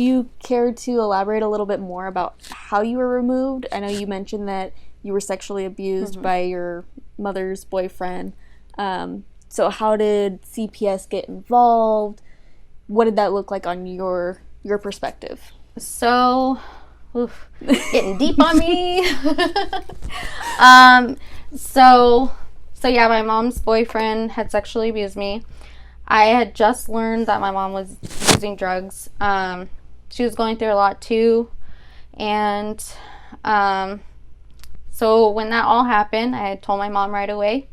do you care to elaborate a little bit more about how you were removed? I know you mentioned that you were sexually abused by your mother's boyfriend. So how did CPS get involved? What did that look like on your perspective? So, getting deep on me. So yeah, my mom's boyfriend had sexually abused me. I had just learned that my mom was using drugs. She was going through a lot too. And so when that all happened, I had told my mom right away.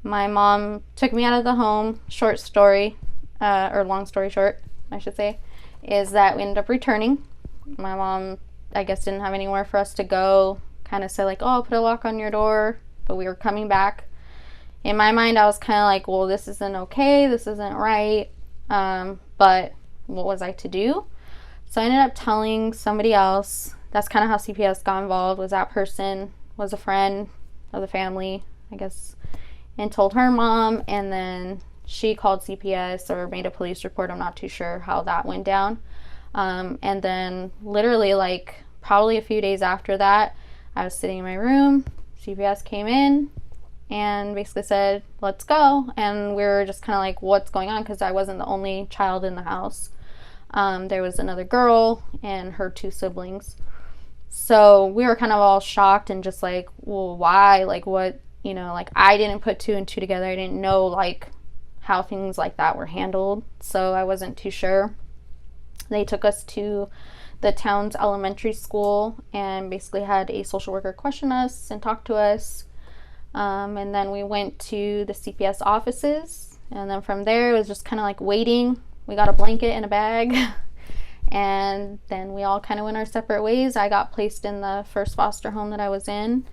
My mom took me out of the home. Short story, or long story short, I should say, is that we ended up returning. My mom, I guess, didn't have anywhere for us to go. Kind of said like, oh, I'll put a lock on your door. But we were coming back. In my mind, I was kind of like, well, this isn't okay. This isn't right. But what was I to do? So I ended up telling somebody else. That's kind of how CPS got involved. Was that person was a friend of the family, I guess, and told her mom. And then she called CPS or made a police report. I'm not too sure how that went down. And then literally like probably a few days after that, I was sitting in my room. CPS came in and basically said, let's go. And we were just kind of like, what's going on? Because I wasn't the only child in the house. There was another girl and her two siblings. So we were kind of all shocked and just like, well, why? Like what, like I didn't put two and two together. I didn't know like how things like that were handled. So I wasn't too sure. They took us to the town's elementary school and basically had a social worker question us and talk to us. And then we went to the CPS offices. And then from there, it was just kind of like waiting. We got a blanket and a bag. And then we all kind of went our separate ways. I got placed in the first foster home that I was in.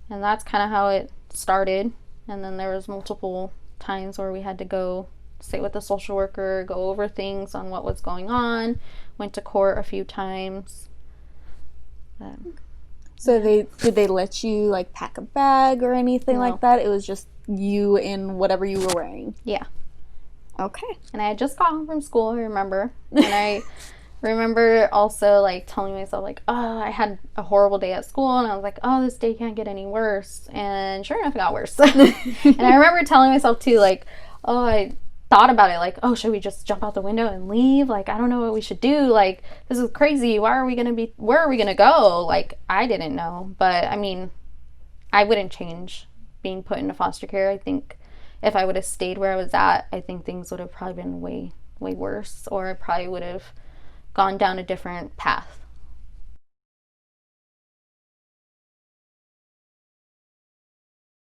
And that's kind of how it started. And then there was multiple times where we had to go sit with the social worker, go over things on what was going on. Went to court a few times. So did they let you like pack a bag or anything like that? It was just you in whatever you were wearing? Yeah. Okay. And I had just got home from school, I remember. And I remember also like telling myself like, oh, I had a horrible day at school. And I was like, oh, this day can't get any worse. And sure enough, it got worse. And I remember telling myself too like, oh, I thought about it like, oh, should we just jump out the window and leave? Like, I don't know what we should do. Like, this is crazy. Where are we going to go? Like, I didn't know. But I mean, I wouldn't change being put into foster care. I think if I would have stayed where I was at, I think things would have probably been way, way worse, or I probably would have gone down a different path.